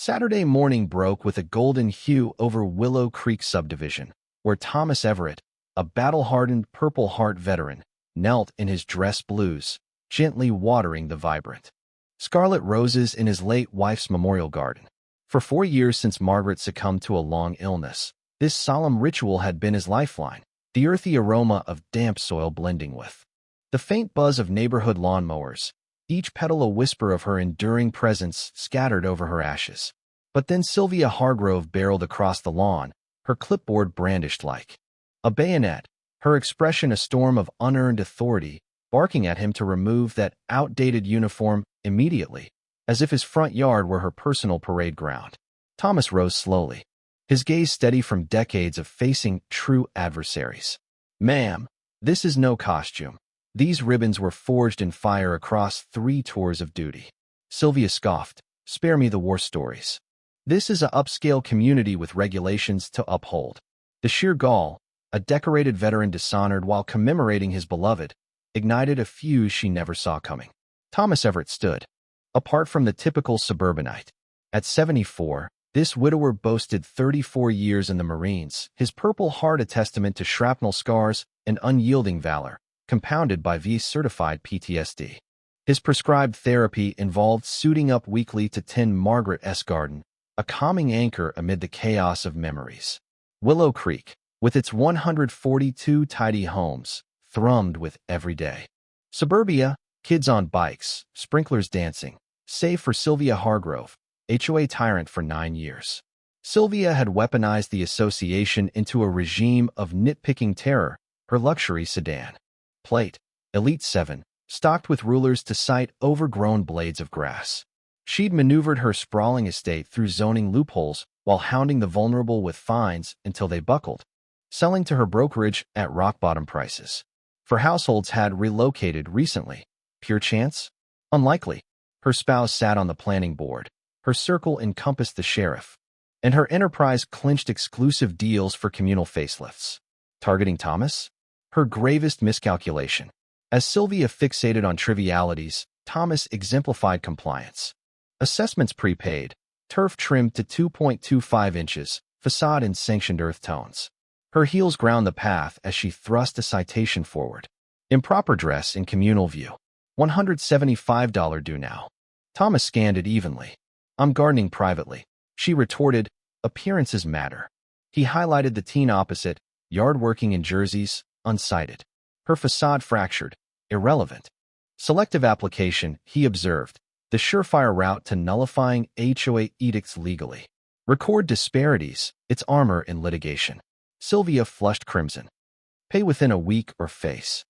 Saturday morning broke with a golden hue over Willow Creek subdivision, where Thomas Everett, a battle-hardened Purple Heart veteran, knelt in his dress blues, gently watering the vibrant scarlet roses in his late wife's memorial garden. For 4 years since Margaret succumbed to a long illness, this solemn ritual had been his lifeline, the earthy aroma of damp soil blending with the faint buzz of neighborhood lawnmowers, each petal a whisper of her enduring presence scattered over her ashes. But then Sylvia Hargrove barreled across the lawn, her clipboard brandished like a bayonet, her expression a storm of unearned authority, barking at him to remove that outdated uniform immediately, as if his front yard were her personal parade ground. Thomas rose slowly, his gaze steady from decades of facing true adversaries. "Ma'am, this is no costume. These ribbons were forged in fire across 3 tours of duty." Sylvia scoffed. "Spare me the war stories. This is a upscale community with regulations to uphold." The sheer gall, a decorated veteran dishonored while commemorating his beloved, ignited a fuse she never saw coming. Thomas Everett stood, apart from the typical suburbanite. At 74, this widower boasted 34 years in the Marines, his Purple Heart a testament to shrapnel scars and unyielding valor, compounded by V-certified PTSD. His prescribed therapy involved suiting up weekly to tend Margaret S. garden, a calming anchor amid the chaos of memories. Willow Creek, with its 142 tidy homes, thrummed with everyday suburbia, kids on bikes, sprinklers dancing, save for Sylvia Hargrove, HOA tyrant for 9 years. Sylvia had weaponized the association into a regime of nitpicking terror, her luxury sedan Plate, Elite 7, stocked with rulers to cite overgrown blades of grass. She'd maneuvered her sprawling estate through zoning loopholes while hounding the vulnerable with fines until they buckled, selling to her brokerage at rock-bottom prices. For households had relocated recently. Pure chance? Unlikely. Her spouse sat on the planning board, her circle encompassed the sheriff, and her enterprise clinched exclusive deals for communal facelifts. Targeting Thomas? Her gravest miscalculation. As Sylvia fixated on trivialities, Thomas exemplified compliance. Assessments prepaid, turf trimmed to 2.25 inches, facade in sanctioned earth tones. Her heels ground the path as she thrust a citation forward. Improper dress in communal view. $175 due now. Thomas scanned it evenly. "I'm gardening privately," she retorted. "Appearances matter." He highlighted the teen opposite, yard working in jerseys, unsighted. Her facade fractured, irrelevant. Selective application, he observed, the surefire route to nullifying HOA edicts legally. Record disparities, its armor in litigation. Sylvia flushed crimson. Pay within a week or face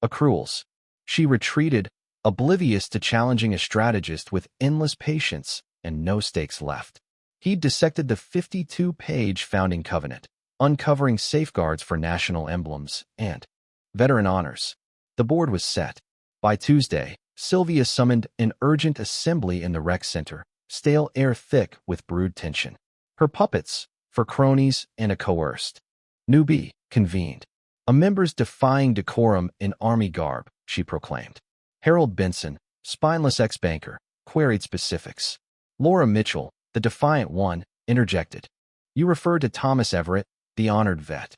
accruals. She retreated, oblivious to challenging a strategist with endless patience and no stakes left. He'd dissected the 52-page founding covenant, uncovering safeguards for national emblems and veteran honors. The board was set. By Tuesday, Sylvia summoned an urgent assembly in the rec center, stale air thick with brewed tension. Her puppets, for cronies and a coerced newbie, convened. A members defying decorum in army garb, she proclaimed. Harold Benson, spineless ex-banker, queried specifics. Laura Mitchell, the defiant one, interjected. "You refer to Thomas Everett, the honored vet."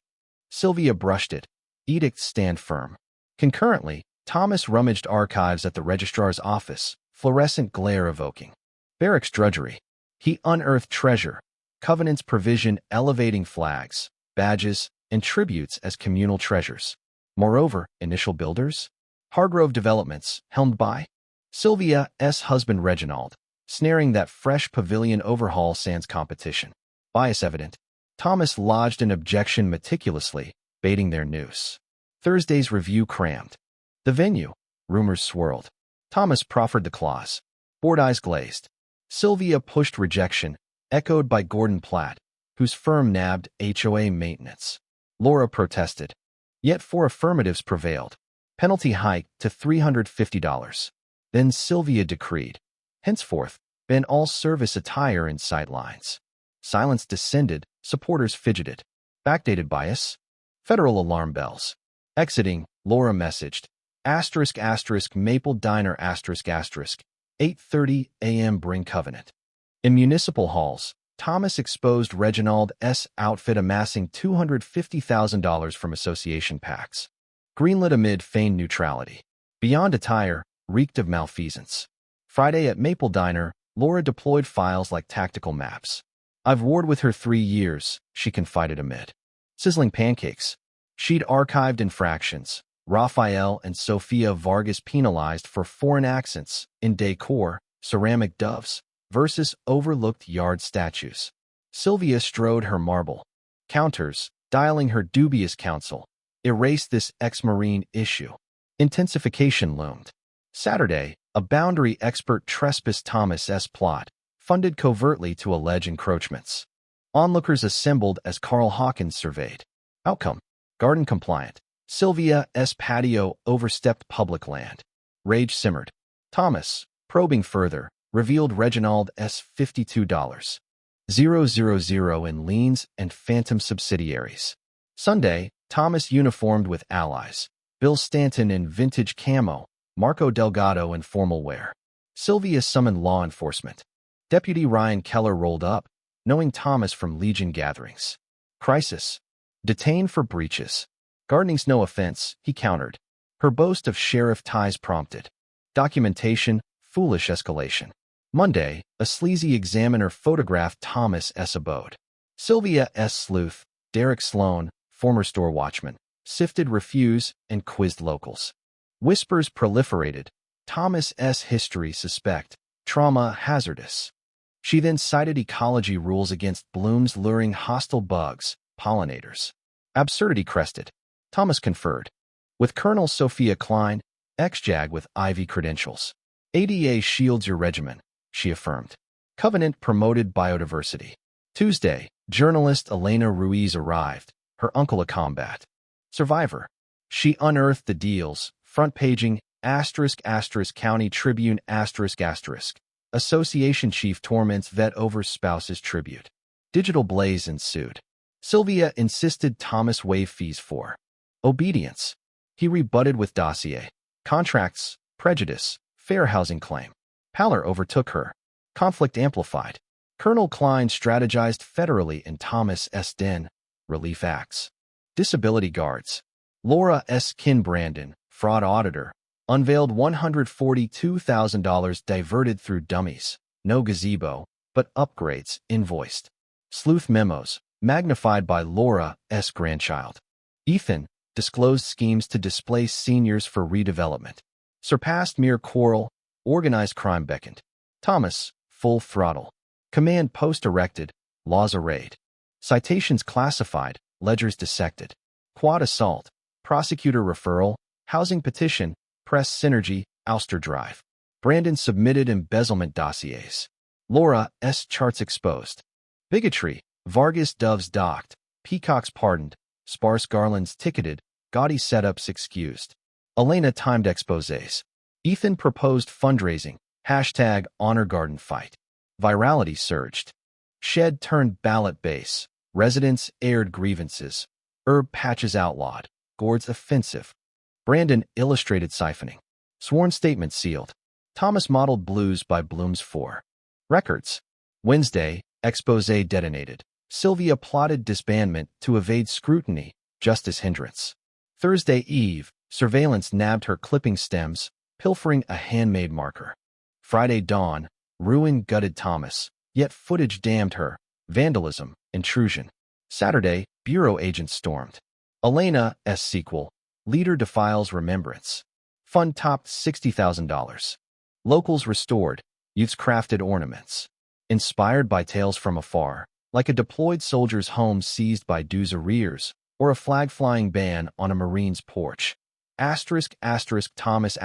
Sylvia brushed it. Edicts stand firm. Concurrently, Thomas rummaged archives at the registrar's office, fluorescent glare evoking barracks drudgery. He unearthed treasure, covenants provision elevating flags, badges, and tributes as communal treasures. Moreover, initial builders? Hargrove Developments, helmed by Sylvia's husband Reginald, snaring that fresh pavilion overhaul sans competition. Bias evident. Thomas lodged an objection meticulously, baiting their noose. Thursday's review crammed. The venue, rumors swirled. Thomas proffered the clause. Board eyes glazed. Sylvia pushed rejection, echoed by Gordon Platt, whose firm nabbed HOA maintenance. Laura protested. Yet 4 affirmatives prevailed. Penalty hiked to $350. Then Sylvia decreed. Henceforth, ban all service attire in sightlines. Silence descended, supporters fidgeted. Backdated bias? Federal alarm bells. Exiting, Laura messaged. ***Maple Diner****, 8:30 a.m. Bring Covenant. In municipal halls, Thomas exposed Reginald S. outfit amassing $250,000 from association PACs. Greenlit amid feigned neutrality. Beyond attire, reeked of malfeasance. Friday at Maple Diner, Laura deployed files like tactical maps. "I've warred with her 3 years," she confided amid sizzling pancakes. She'd archived infractions. Rafael and Sofia Vargas penalized for foreign accents in decor, ceramic doves versus overlooked yard statues. Sylvia strode her marble counters, dialing her dubious counsel. Erase this ex-Marine issue. Intensification loomed. Saturday, a boundary expert trespassed Thomas S. plot, funded covertly to allege encroachments. Onlookers assembled as Carl Hawkins surveyed. Outcome: garden compliant. Sylvia S. patio overstepped public land. Rage simmered. Thomas, probing further, revealed Reginald S. $52,000 in liens and phantom subsidiaries. Sunday, Thomas uniformed with allies. Bill Stanton in vintage camo, Marco Delgado in formal wear. Sylvia summoned law enforcement. Deputy Ryan Keller rolled up, knowing Thomas from Legion gatherings. Crisis. Detained for breaches. Gardening's no offense, he countered. Her boast of sheriff ties prompted. Documentation, foolish escalation. Monday, a sleazy examiner photographed Thomas S. abode. Sylvia S. Sleuth, Derek Sloan, former store watchman, sifted refuse and quizzed locals. Whispers proliferated. Thomas S. history suspect, trauma hazardous. She then cited ecology rules against blooms luring hostile bugs, pollinators. Absurdity crested. Thomas conferred with Colonel Sophia Klein, ex-JAG with Ivy credentials. ADA shields your regimen, she affirmed. Covenant promoted biodiversity. Tuesday, journalist Elena Ruiz arrived, her uncle a combat survivor. She unearthed the deals, front-paging, ***, County Tribune, ***, Association chief torments vet over spouse's tribute. Digital blaze ensued. Sylvia insisted Thomas waive fees for obedience. He rebutted with dossier, contracts, prejudice, fair housing claim. Pallor overtook her. Conflict amplified. Colonel Klein strategized federally in Thomas S. Den, relief acts. Disability guards. Laura S. Kinbrandon, fraud auditor, unveiled $142,000 diverted through dummies. No gazebo, but upgrades invoiced. Sleuth memos, magnified by Laura S. grandchild. Ethan, disclosed schemes to displace seniors for redevelopment. Surpassed mere quarrel, organized crime beckoned. Thomas, full throttle. Command post erected, laws arrayed. Citations classified, ledgers dissected. Quad assault, prosecutor referral, housing petition, press synergy, ouster drive. Brandon submitted embezzlement dossiers. Laura S. charts exposed. Bigotry, Vargas doves docked, peacocks pardoned, sparse garlands ticketed, gaudy setups excused. Elena timed exposés. Ethan proposed fundraising, #honor garden fight. Virality surged. Shed turned ballot base. Residents aired grievances. Herb patches outlawed. Gourds offensive. Brandon illustrated siphoning. Sworn statement sealed. Thomas modeled blues by Bloom's 4. Records. Wednesday, exposé detonated. Sylvia plotted disbandment to evade scrutiny, justice hindrance. Thursday eve, surveillance nabbed her clipping stems, pilfering a handmade marker. Friday dawn, ruin gutted Thomas, yet footage damned her. Vandalism, intrusion. Saturday, bureau agents stormed. Elena S. sequel, leader defiles remembrance. Fund topped $60,000. Locals restored, youths crafted ornaments. Inspired by tales from afar, like a deployed soldier's home seized by dues arrears, or a flag-flying ban on a marine's porch. Thomas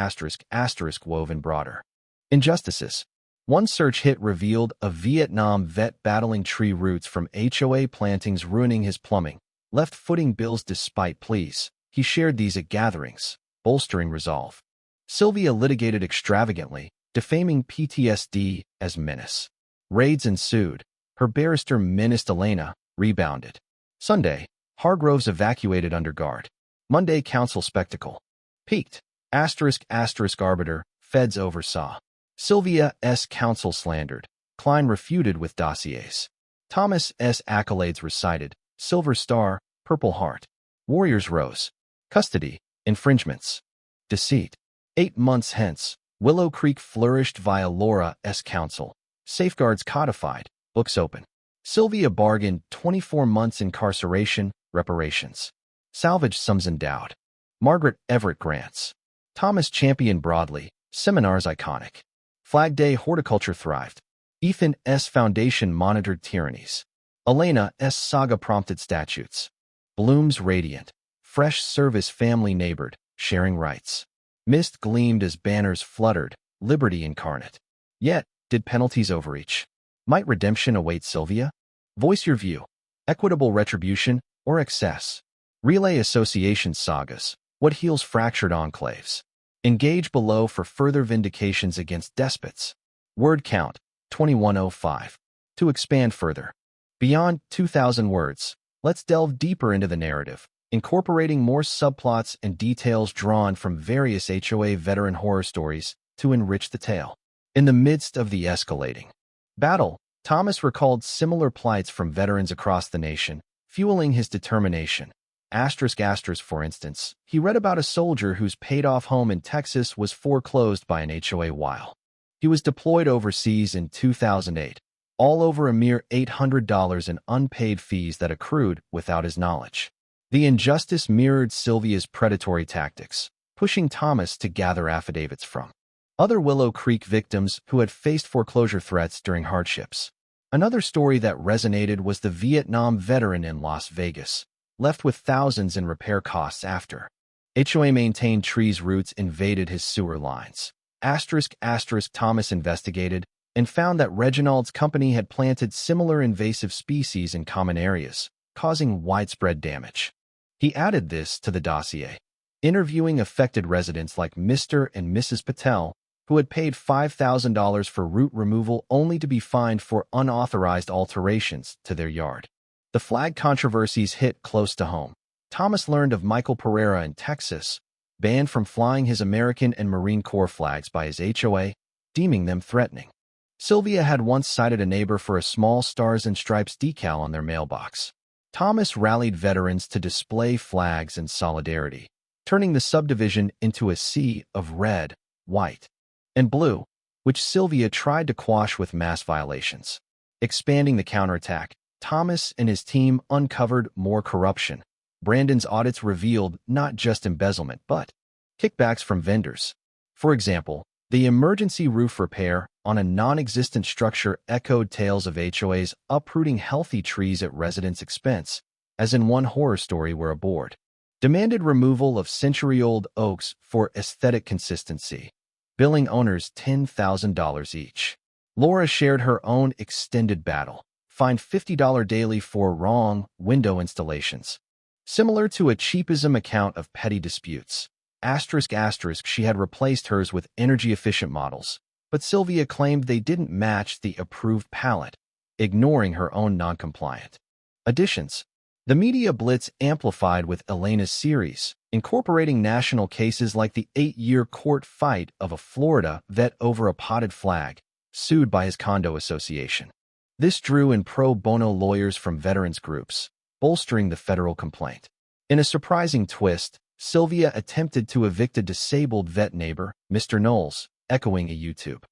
woven broader. Injustices. One search hit revealed a Vietnam vet battling tree roots from HOA plantings ruining his plumbing. Left footing bills despite pleas. He shared these at gatherings, bolstering resolve. Sylvia litigated extravagantly, defaming PTSD as menace. Raids ensued. Her barrister menaced Elena, rebounded. Sunday, Hargroves evacuated under guard. Monday, council spectacle. Peaked. *** arbiter, feds oversaw. Sylvia S. counsel slandered. Klein refuted with dossiers. Thomas's accolades recited: Silver Star, Purple Heart, Warriors Rose, custody, infringements, deceit. 8 months hence, Willow Creek flourished via Laura's counsel. Safeguards codified, books open. Sylvia bargained 24 months incarceration, reparations. Salvage sums endowed. Margaret Everett grants. Thomas championed broadly, seminars iconic. Flag Day horticulture thrived. Ethan's foundation monitored tyrannies. Elena's saga prompted statutes. Blooms radiant. Fresh service family neighbored, sharing rights. Mist gleamed as banners fluttered, liberty incarnate. Yet, did penalties overreach? Might redemption await Sylvia? Voice your view. Equitable retribution or excess? Relay association sagas. What heals fractured enclaves? Engage below for further vindications against despots. Word count, 2105. To expand further. Beyond 2,000 words, let's delve deeper into the narrative, incorporating more subplots and details drawn from various HOA veteran horror stories to enrich the tale. In the midst of the escalating battle, Thomas recalled similar plights from veterans across the nation, fueling his determination. For instance, he read about a soldier whose paid-off home in Texas was foreclosed by an HOA while he was deployed overseas in 2008, all over a mere $800 in unpaid fees that accrued without his knowledge. The injustice mirrored Sylvia's predatory tactics, pushing Thomas to gather affidavits from other Willow Creek victims who had faced foreclosure threats during hardships. Another story that resonated was the Vietnam veteran in Las Vegas, left with thousands in repair costs after HOA-maintained trees' roots invaded his sewer lines. Thomas investigated and found that Reginald's company had planted similar invasive species in common areas, causing widespread damage. He added this to the dossier, interviewing affected residents like Mr. and Mrs. Patel, who had paid $5,000 for root removal only to be fined for unauthorized alterations to their yard. The flag controversies hit close to home. Thomas learned of Michael Pereira in Texas, banned from flying his American and Marine Corps flags by his HOA, deeming them threatening. Sylvia had once cited a neighbor for a small Stars and Stripes decal on their mailbox. Thomas rallied veterans to display flags in solidarity, turning the subdivision into a sea of red, white, and blue, which Sylvia tried to quash with mass violations. Expanding the counterattack, Thomas and his team uncovered more corruption. Brandon's audits revealed not just embezzlement but kickbacks from vendors. For example, the emergency roof repair on a non-existent structure echoed tales of HOAs uprooting healthy trees at residents' expense, as in one horror story where a board demanded removal of century-old oaks for aesthetic consistency, billing owners $10,000 each. Laura shared her own extended battle, fined $50 daily for wrong window installations. Similar to a cheapism account of petty disputes. She had replaced hers with energy-efficient models, but Sylvia claimed they didn't match the approved palette, ignoring her own non-compliant additions. The media blitz amplified with Elena's series, incorporating national cases like the 8-year court fight of a Florida vet over a potted flag, sued by his condo association. This drew in pro bono lawyers from veterans groups, bolstering the federal complaint. In a surprising twist, Sylvia attempted to evict a disabled vet neighbor, Mr. Knowles, echoing a YouTube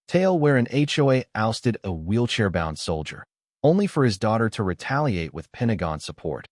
tale where an HOA ousted a wheelchair-bound soldier, only for his daughter to retaliate with Pentagon support.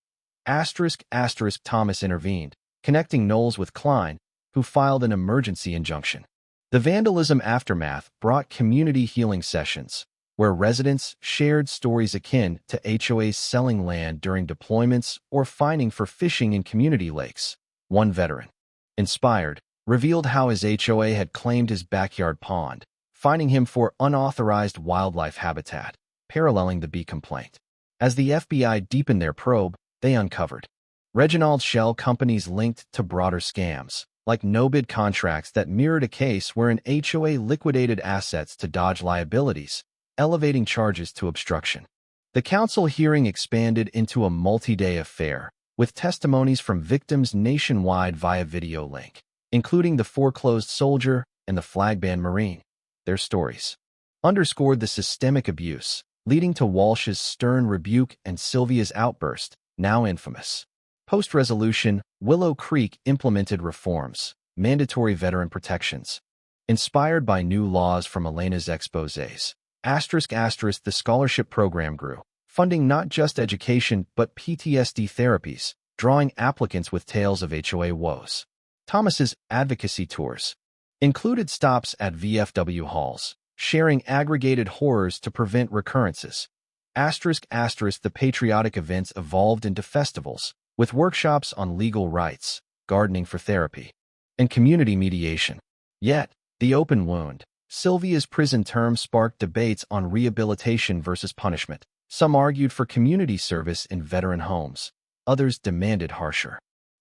Thomas intervened, connecting Knowles with Klein, who filed an emergency injunction. The vandalism aftermath brought community healing sessions, where residents shared stories akin to HOAs selling land during deployments or fining for fishing in community lakes. One veteran, inspired, revealed how his HOA had claimed his backyard pond, fining him for unauthorized wildlife habitat, paralleling the bee complaint. As the FBI deepened their probe, they uncovered Reginald's shell companies linked to broader scams, like no-bid contracts that mirrored a case where an HOA liquidated assets to dodge liabilities, elevating charges to obstruction. The council hearing expanded into a multi-day affair, with testimonies from victims nationwide via video link, including the foreclosed soldier and the flag-banned Marine. Their stories underscored the systemic abuse, leading to Walsh's stern rebuke and Sylvia's outburst, now infamous. Post-resolution, Willow Creek implemented reforms, mandatory veteran protections. Inspired by new laws from Elena's exposés, the scholarship program grew, funding not just education but PTSD therapies, drawing applicants with tales of HOA woes. Thomas's advocacy tours included stops at VFW halls, sharing aggregated horrors to prevent recurrences. The patriotic events evolved into festivals, with workshops on legal rights, gardening for therapy, and community mediation. Yet, the open wound, Sylvia's prison term sparked debates on rehabilitation versus punishment. Some argued for community service in veteran homes. Others demanded harsher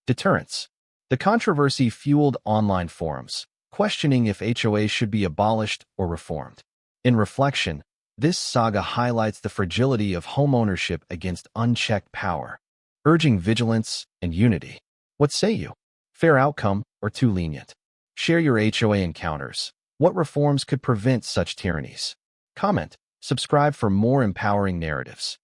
deterrence. The controversy fueled online forums, questioning if HOAs should be abolished or reformed. In reflection, this saga highlights the fragility of homeownership against unchecked power, urging vigilance and unity. What say you? Fair outcome or too lenient? Share your HOA encounters. What reforms could prevent such tyrannies? Comment, subscribe for more empowering narratives.